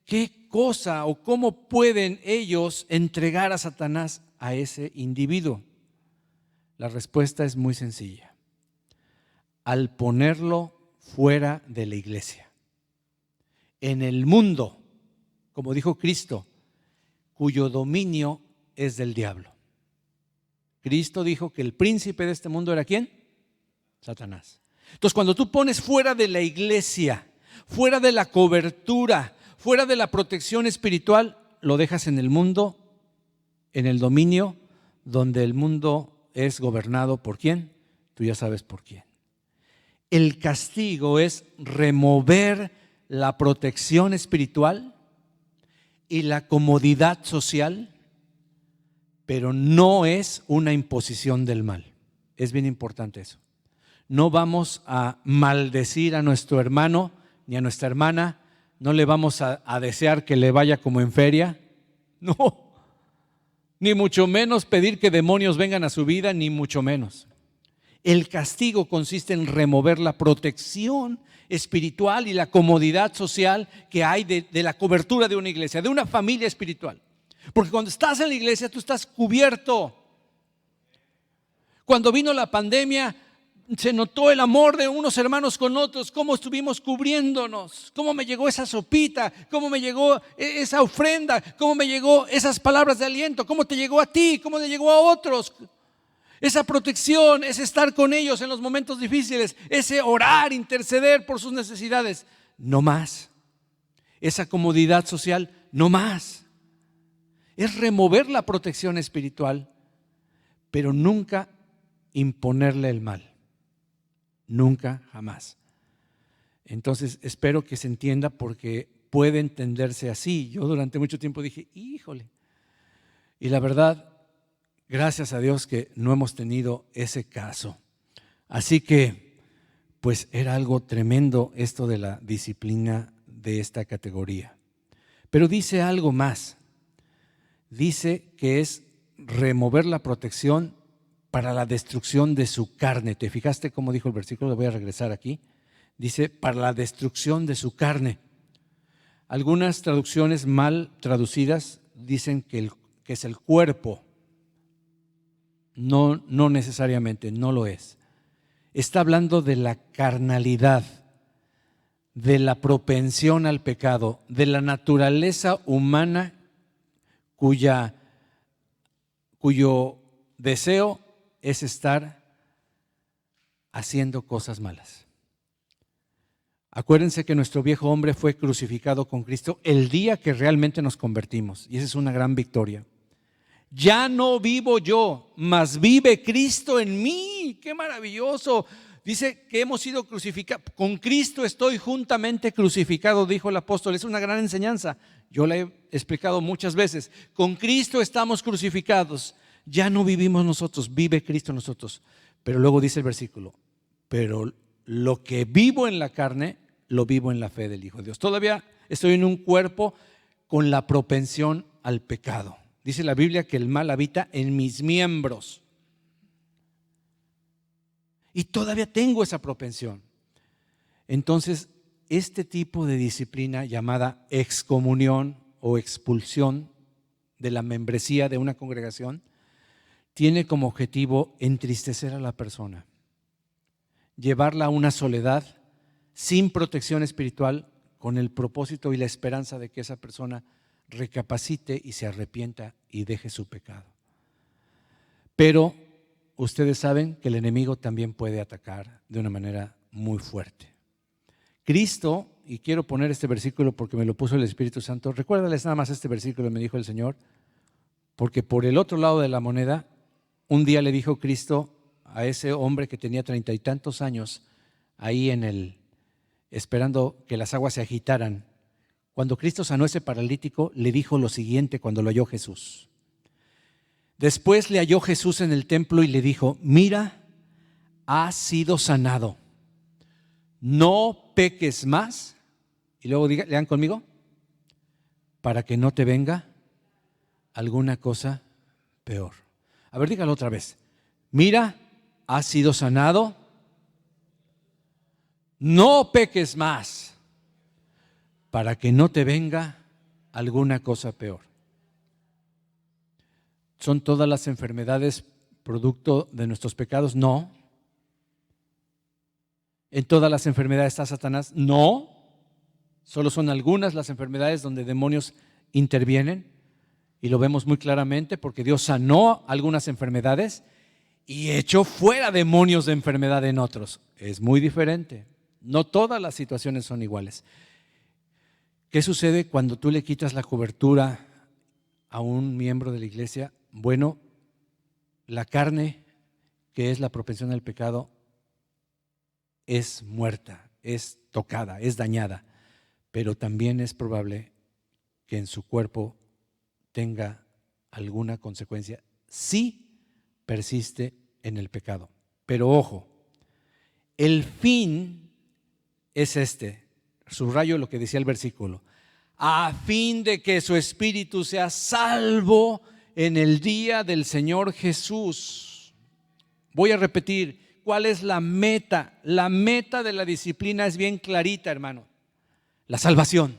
¿qué cosa o cómo pueden ellos entregar a Satanás a ese individuo? La respuesta es muy sencilla. Al ponerlo fuera de la iglesia, en el mundo, como dijo Cristo, cuyo dominio es del diablo. Cristo dijo que el príncipe de este mundo era ¿quién? Satanás. Entonces, cuando tú pones fuera de la iglesia, fuera de la cobertura, fuera de la protección espiritual, lo dejas en el mundo, en el dominio, donde el mundo es gobernado ¿por quién? Tú ya sabes por quién. El castigo es remover la protección espiritual y la comodidad social, pero no es una imposición del mal. Es bien importante eso. No vamos a maldecir a nuestro hermano ni a nuestra hermana, no le vamos a desear que le vaya como en feria, no, ni mucho menos pedir que demonios vengan a su vida, ni mucho menos. El castigo consiste en remover la protección espiritual y la comodidad social que hay de la cobertura de una iglesia, de una familia espiritual. Porque cuando estás en la iglesia tú estás cubierto. Cuando vino la pandemia se notó el amor de unos hermanos con otros, cómo estuvimos cubriéndonos, cómo me llegó esa sopita, cómo me llegó esa ofrenda, cómo me llegó esas palabras de aliento, cómo te llegó a ti, cómo le llegó a otros. Esa protección, ese estar con ellos en los momentos difíciles, ese orar, interceder por sus necesidades, no más. Esa comodidad social, no más. Es remover la protección espiritual, pero nunca imponerle el mal. Nunca, jamás. Entonces espero que se entienda, porque puede entenderse así. Yo durante mucho tiempo dije, híjole. Y la verdad, gracias a Dios que no hemos tenido ese caso. Así que, pues era algo tremendo esto de la disciplina de esta categoría. Pero dice algo más. Dice que es remover la protección, para la destrucción de su carne. ¿Te fijaste cómo dijo el versículo? Le voy a regresar aquí. Dice, para la destrucción de su carne. Algunas traducciones mal traducidas dicen que es el cuerpo. No necesariamente, no lo es. Está hablando de la carnalidad, de la propensión al pecado, de la naturaleza humana cuyo deseo es estar haciendo cosas malas. Acuérdense que nuestro viejo hombre fue crucificado con Cristo el día que realmente nos convertimos, y esa es una gran victoria. Ya no vivo yo, mas vive Cristo en mí. ¡Qué maravilloso! Dice que hemos sido crucificados. Con Cristo estoy juntamente crucificado, dijo el apóstol. Es una gran enseñanza. Yo la he explicado muchas veces. Con Cristo estamos crucificados. Ya no vivimos nosotros, vive Cristo en nosotros. Pero luego dice el versículo, pero lo que vivo en la carne, lo vivo en la fe del Hijo de Dios. Todavía estoy en un cuerpo con la propensión al pecado. Dice la Biblia que el mal habita en mis miembros. Y todavía tengo esa propensión. Entonces, este tipo de disciplina llamada excomunión o expulsión de la membresía de una congregación tiene como objetivo entristecer a la persona, llevarla a una soledad sin protección espiritual, con el propósito y la esperanza de que esa persona recapacite y se arrepienta y deje su pecado. Pero ustedes saben que el enemigo también puede atacar de una manera muy fuerte. Cristo, y quiero poner este versículo porque me lo puso el Espíritu Santo, recuérdales nada más este versículo, me dijo el Señor, porque por el otro lado de la moneda, un día le dijo Cristo a ese hombre que tenía 30 y tantos años ahí esperando que las aguas se agitaran. Cuando Cristo sanó a ese paralítico, le dijo lo siguiente cuando lo halló Jesús. Después le halló Jesús en el templo y le dijo, mira, has sido sanado, no peques más. Y luego lean conmigo, para que no te venga alguna cosa peor. A ver, dígalo otra vez. Mira, has sido sanado, no peques más, para que no te venga alguna cosa peor. ¿Son todas las enfermedades producto de nuestros pecados? No. ¿En todas las enfermedades está Satanás? No. Solo son algunas las enfermedades donde demonios intervienen, y lo vemos muy claramente porque Dios sanó algunas enfermedades y echó fuera demonios de enfermedad en otros. Es muy diferente. No todas las situaciones son iguales. ¿Qué sucede cuando tú le quitas la cobertura a un miembro de la iglesia? Bueno, la carne, que es la propensión al pecado, es muerta, es tocada, es dañada, pero también es probable que en su cuerpo tenga alguna consecuencia si persiste en el pecado. Pero ojo, el fin es este, subrayo lo que decía el versículo, a fin de que su espíritu sea salvo en el día del Señor Jesús. Voy a repetir, ¿cuál es la meta? La meta de la disciplina es bien clarita, hermano. La salvación,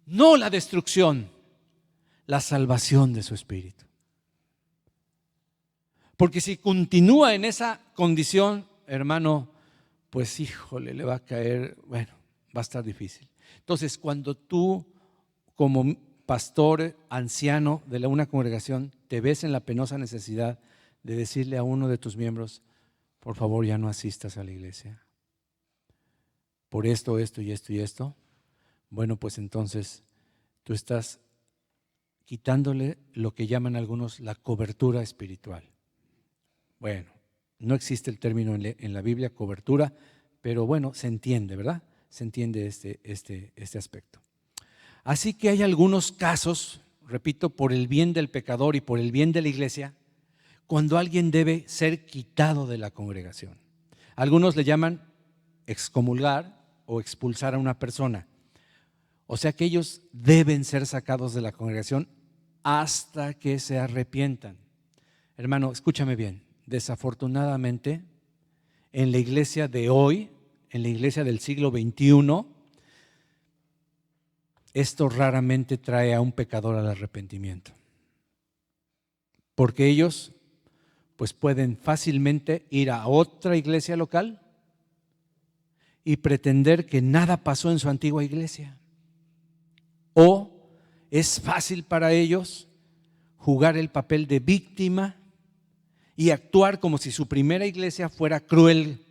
no la destrucción, la salvación de su espíritu. Porque si continúa en esa condición, hermano, pues híjole, le va a caer, bueno, va a estar difícil. Entonces, cuando tú como pastor anciano de una congregación te ves en la penosa necesidad de decirle a uno de tus miembros, por favor ya no asistas a la iglesia, por esto y esto, bueno, pues entonces tú estás quitándole lo que llaman algunos la cobertura espiritual. Bueno, no existe el término en la Biblia, cobertura, pero bueno, se entiende, ¿verdad? Se entiende este aspecto. Así que hay algunos casos, repito, por el bien del pecador y por el bien de la iglesia, cuando alguien debe ser quitado de la congregación. Algunos le llaman excomulgar o expulsar a una persona. O sea que ellos deben ser sacados de la congregación hasta que se arrepientan. Hermano, escúchame bien, desafortunadamente, en la iglesia de hoy, en la iglesia del siglo XXI, esto raramente trae a un pecador al arrepentimiento. Porque ellos pues pueden fácilmente ir a otra iglesia local y pretender que nada pasó en su antigua iglesia. O es fácil para ellos jugar el papel de víctima y actuar como si su primera iglesia fuera cruel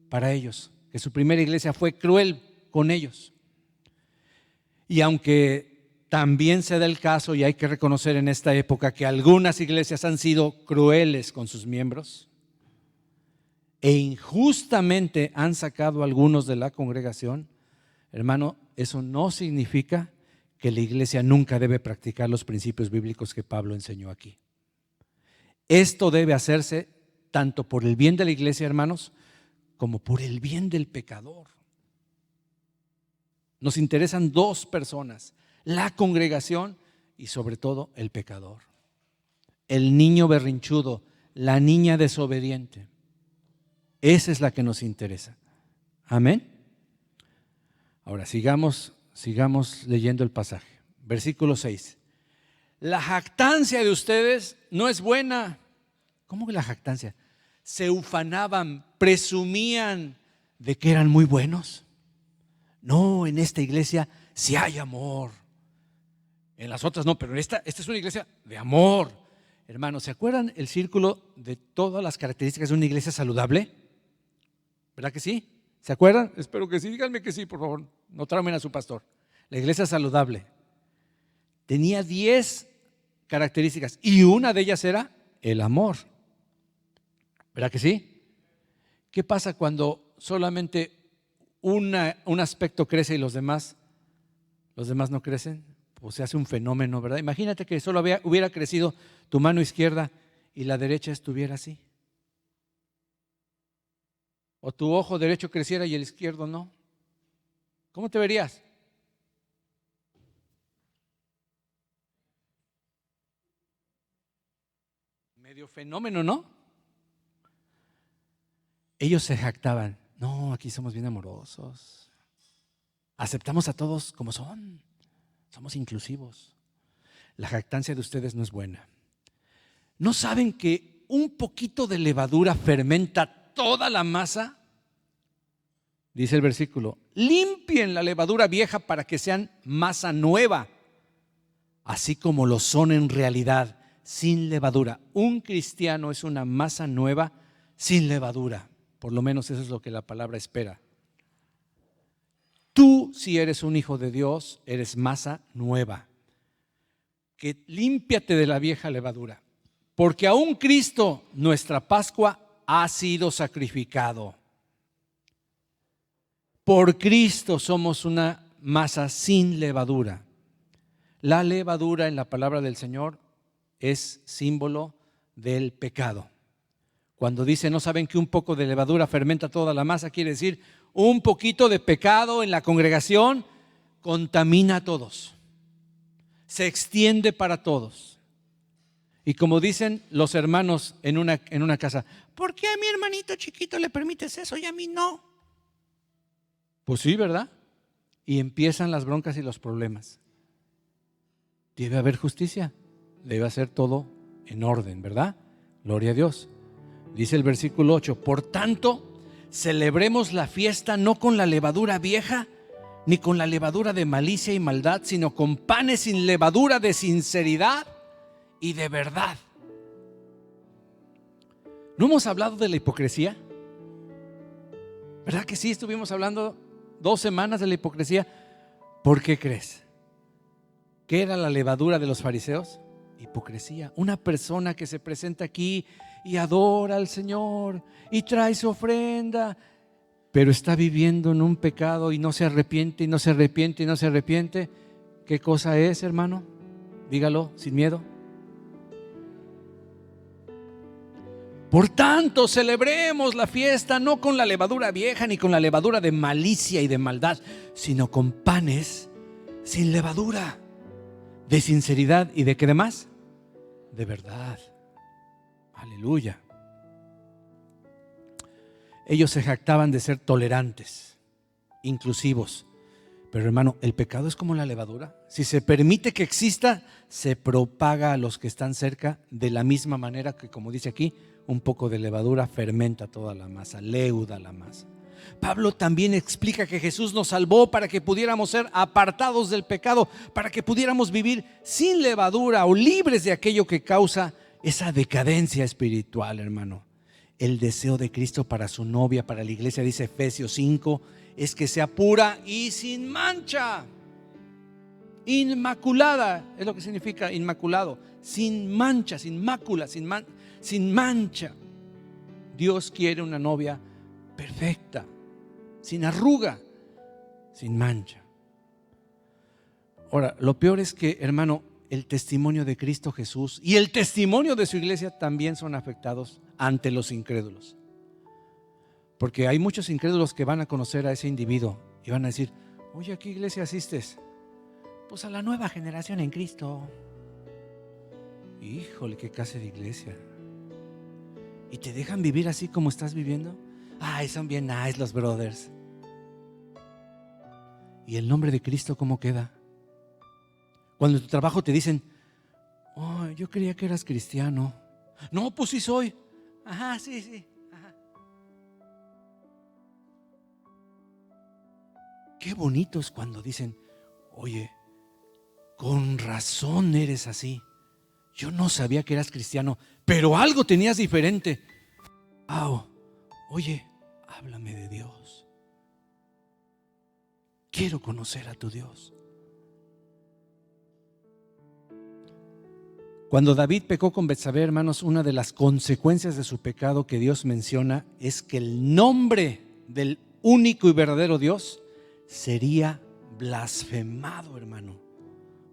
para ellos, que su primera iglesia fue cruel con ellos. Y aunque también se da el caso, y hay que reconocer en esta época, que algunas iglesias han sido crueles con sus miembros e injustamente han sacado a algunos de la congregación, hermano, eso no significa que la iglesia nunca debe practicar los principios bíblicos que Pablo enseñó aquí. Esto debe hacerse tanto por el bien de la iglesia, hermanos, como por el bien del pecador. Nos interesan dos personas: la congregación y sobre todo el pecador. El niño berrinchudo, la niña desobediente. Esa es la que nos interesa. Amén. Ahora sigamos leyendo el pasaje. Versículo 6. La jactancia de ustedes no es buena. ¿Cómo que la jactancia? Se ufanaban, presumían de que eran muy buenos. No, en esta iglesia sí hay amor. En las otras no, pero esta es una iglesia de amor. Hermanos, ¿se acuerdan el círculo de todas las características de una iglesia saludable? ¿Verdad que sí? ¿Se acuerdan? Espero que sí, díganme que sí, por favor. No traumen a su pastor. La iglesia saludable tenía 10 características y una de ellas era el amor. ¿Verdad que sí? ¿Qué pasa cuando solamente un aspecto crece y los demás no crecen? Pues se hace un fenómeno, ¿verdad? Imagínate que solo hubiera crecido tu mano izquierda y la derecha estuviera así. O tu ojo derecho creciera y el izquierdo no. ¿Cómo te verías? Medio fenómeno, ¿no? Ellos se jactaban. No, aquí somos bien amorosos. Aceptamos a todos como son. Somos inclusivos. La jactancia de ustedes no es buena. ¿No saben que un poquito de levadura fermenta toda la masa? Dice el versículo: limpien la levadura vieja para que sean masa nueva, así como lo son en realidad, sin levadura. Un cristiano es una masa nueva sin levadura. Por lo menos eso es lo que la palabra espera. Tú, si eres un hijo de Dios, eres masa nueva. Que límpiate de la vieja levadura, porque aún Cristo, nuestra Pascua, ha sido sacrificado. Por Cristo somos una masa sin levadura. La levadura en la palabra del Señor es símbolo del pecado. Cuando dice, no saben que un poco de levadura fermenta toda la masa, quiere decir un poquito de pecado en la congregación contamina a todos, se extiende para todos. Y como dicen los hermanos en una casa, ¿por qué a mi hermanito chiquito le permites eso y a mí no? Pues sí, ¿verdad? Y empiezan las broncas y los problemas. Debe haber justicia, debe hacer todo en orden, ¿verdad? Gloria a Dios. Dice el versículo 8, por tanto, celebremos la fiesta no con la levadura vieja, ni con la levadura de malicia y maldad, sino con panes sin levadura de sinceridad y de verdad. ¿No hemos hablado de la hipocresía? ¿Verdad que sí? Estuvimos hablando 2 semanas de la hipocresía. ¿Por qué crees? ¿Qué era la levadura de los fariseos? Hipocresía. Una persona que se presenta aquí y adora al Señor y trae su ofrenda, pero está viviendo en un pecado y no se arrepiente y no se arrepiente y no se arrepiente. ¿Qué cosa es, hermano? Dígalo sin miedo. Por tanto, celebremos la fiesta no con la levadura vieja ni con la levadura de malicia y de maldad, sino con panes sin levadura, de sinceridad y de ¿qué demás? De verdad. Aleluya. Ellos se jactaban de ser tolerantes, inclusivos. Pero hermano, el pecado es como la levadura. Si se permite que exista, se propaga a los que están cerca de la misma manera que, como dice aquí, un poco de levadura fermenta toda la masa, leuda la masa. Pablo también explica que Jesús nos salvó para que pudiéramos ser apartados del pecado, para que pudiéramos vivir sin levadura o libres de aquello que causa esa decadencia espiritual, hermano. El deseo de Cristo para su novia, para la iglesia, dice Efesios 5, es que sea pura y sin mancha, inmaculada, es lo que significa inmaculado, sin mancha, sin mácula, sin mancha. Dios quiere una novia perfecta, sin arruga, sin mancha. Ahora, lo peor es que, hermano, el testimonio de Cristo Jesús y el testimonio de su iglesia también son afectados ante los incrédulos. Porque hay muchos incrédulos que van a conocer a ese individuo y van a decir: oye, ¿a qué iglesia asistes? Pues a la nueva generación en Cristo. Híjole, qué clase de iglesia. ¿Y te dejan vivir así como estás viviendo? Ay, son bien nice los brothers. ¿Y el nombre de Cristo cómo queda? Cuando en tu trabajo te dicen: oh, yo creía que eras cristiano. No, pues sí soy. Ajá, sí. Ajá. Qué bonito es cuando dicen: oye, con razón eres así. Yo no sabía que eras cristiano, pero algo tenías diferente. Oh, oye, háblame de Dios. Quiero conocer a tu Dios. Cuando David pecó con Betsabé, hermanos, una de las consecuencias de su pecado que Dios menciona es que el nombre del único y verdadero Dios sería blasfemado, hermano,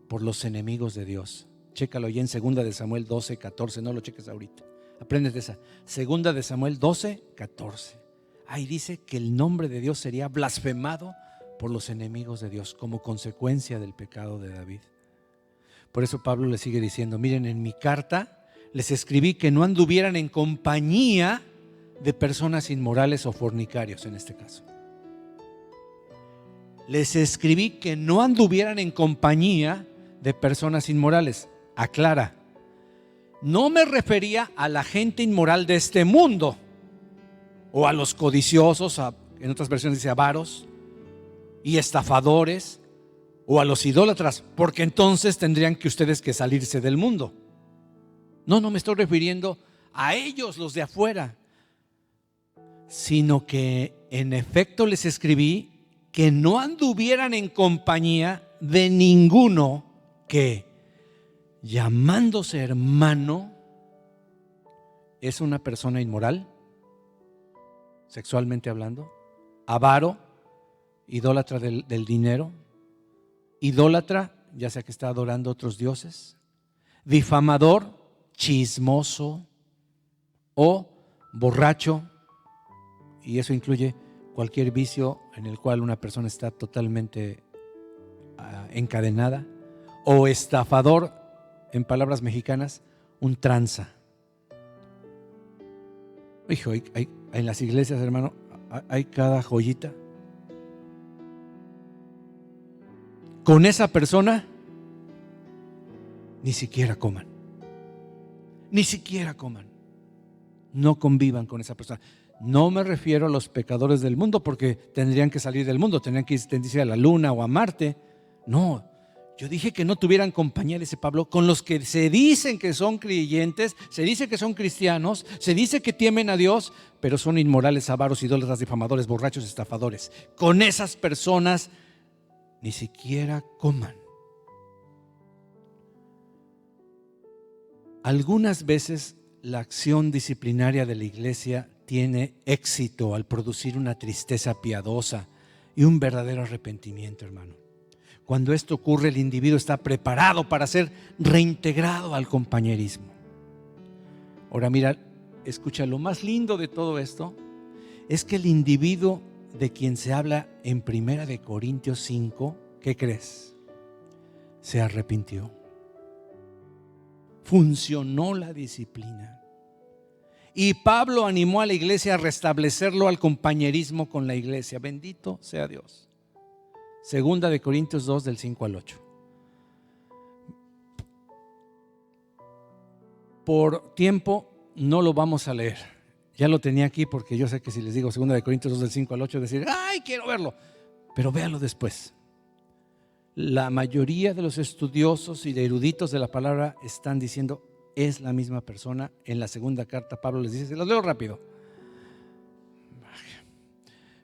por los enemigos de Dios. Chécalo ahí en 2 de Samuel 12, 14, no lo cheques ahorita. Aprendes de esa. 2 de Samuel 12, 14. Ahí dice que el nombre de Dios sería blasfemado por los enemigos de Dios como consecuencia del pecado de David. Por eso Pablo le sigue diciendo: miren, en mi carta les escribí que no anduvieran en compañía de personas inmorales o fornicarios, en este caso. Les escribí que no anduvieran en compañía de personas inmorales. Aclara, no me refería a la gente inmoral de este mundo o a los codiciosos, en otras versiones dice avaros y estafadores, o a los idólatras, porque entonces tendrían que ustedes que salirse del mundo. No me estoy refiriendo a ellos, los de afuera, sino que en efecto les escribí que no anduvieran en compañía de ninguno que, llamándose hermano, es una persona inmoral, sexualmente hablando, avaro, idólatra del dinero, idólatra, ya sea que está adorando a otros dioses, difamador, chismoso o borracho, y eso incluye cualquier vicio en el cual una persona está totalmente encadenada, o estafador, en palabras mexicanas, un tranza. Hijo, en las iglesias, hermano, hay cada joyita. Con esa persona ni siquiera coman. Ni siquiera coman. No convivan con esa persona. No me refiero a los pecadores del mundo, porque tendrían que salir del mundo, tendrían que irse a la luna o a Marte. No, yo dije que no tuvieran compañía, dice Pablo, con los que se dicen que son creyentes, se dice que son cristianos, se dice que temen a Dios, pero son inmorales, avaros, idólatras, difamadores, borrachos, estafadores. Con esas personas ni siquiera coman. Algunas veces la acción disciplinaria de la iglesia tiene éxito al producir una tristeza piadosa y un verdadero arrepentimiento, hermano. Cuando esto ocurre, el individuo está preparado para ser reintegrado al compañerismo. Ahora mira, escucha, lo más lindo de todo esto es que el individuo de quien se habla en 1 de Corintios 5, ¿qué crees? Se arrepintió. Funcionó la disciplina. Y Pablo animó a la iglesia a restablecerlo al compañerismo con la iglesia. Bendito sea Dios. Segunda de Corintios 2, del 5 al 8. Por tiempo no lo vamos a leer. Ya lo tenía aquí porque yo sé que si les digo segunda de Corintios 2, del 5 al 8, decir, ¡ay, quiero verlo! Pero véalo después. La mayoría de los estudiosos y de eruditos de la palabra están diciendo, es la misma persona. En la segunda carta Pablo les dice, se los leo rápido.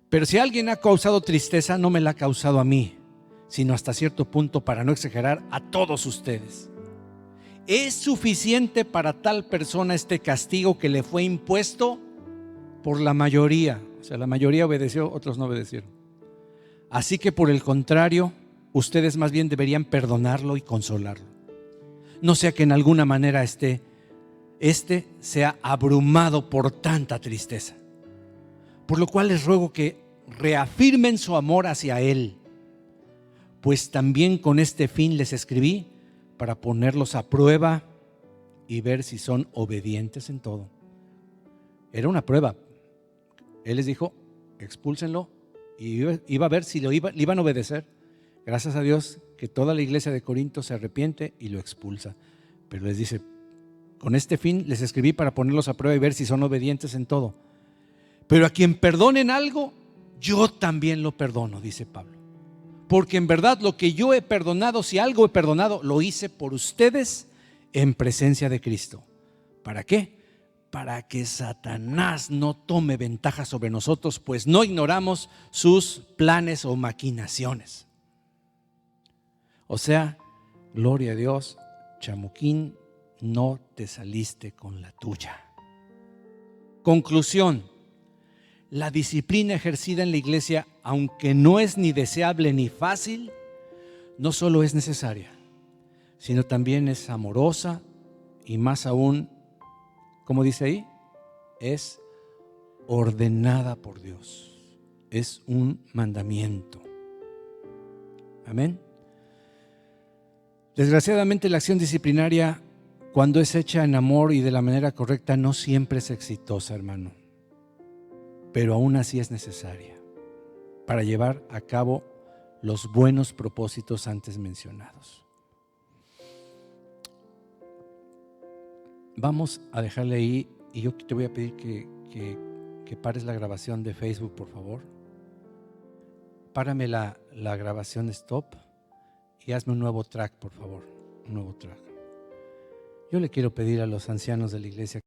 Pero si alguien ha causado tristeza, no me la ha causado a mí, sino hasta cierto punto, para no exagerar, a todos ustedes. ¿Es suficiente para tal persona este castigo que le fue impuesto por la mayoría? O sea, la mayoría obedeció, otros no obedecieron. Así que por el contrario, ustedes más bien deberían perdonarlo y consolarlo. No sea que en alguna manera este sea abrumado por tanta tristeza. Por lo cual les ruego que reafirmen su amor hacia Él, pues también con este fin les escribí, para ponerlos a prueba y ver si son obedientes en todo. Era una prueba. Él les dijo, expúlsenlo, y iba a ver si le iban a obedecer. Gracias a Dios que toda la iglesia de Corinto se arrepiente y lo expulsa. Pero les dice, con este fin les escribí para ponerlos a prueba y ver si son obedientes en todo. Pero a quien perdonen algo, yo también lo perdono, dice Pablo. Porque en verdad lo que yo he perdonado, si algo he perdonado, lo hice por ustedes en presencia de Cristo. ¿Para qué? Para que Satanás no tome ventaja sobre nosotros, pues no ignoramos sus planes o maquinaciones. O sea, gloria a Dios, chamuquín, no te saliste con la tuya. Conclusión: la disciplina ejercida en la iglesia, aunque no es ni deseable ni fácil, no solo es necesaria, sino también es amorosa y más aún, como dice ahí, es ordenada por Dios. Es un mandamiento. Amén. Desgraciadamente, la acción disciplinaria, cuando es hecha en amor y de la manera correcta, no siempre es exitosa, hermano. Pero aún así es necesaria para llevar a cabo los buenos propósitos antes mencionados. Vamos a dejarle ahí, y yo te voy a pedir que pares la grabación de Facebook, por favor. Párame la grabación stop y hazme un nuevo track, por favor. Un nuevo track. Yo le quiero pedir a los ancianos de la iglesia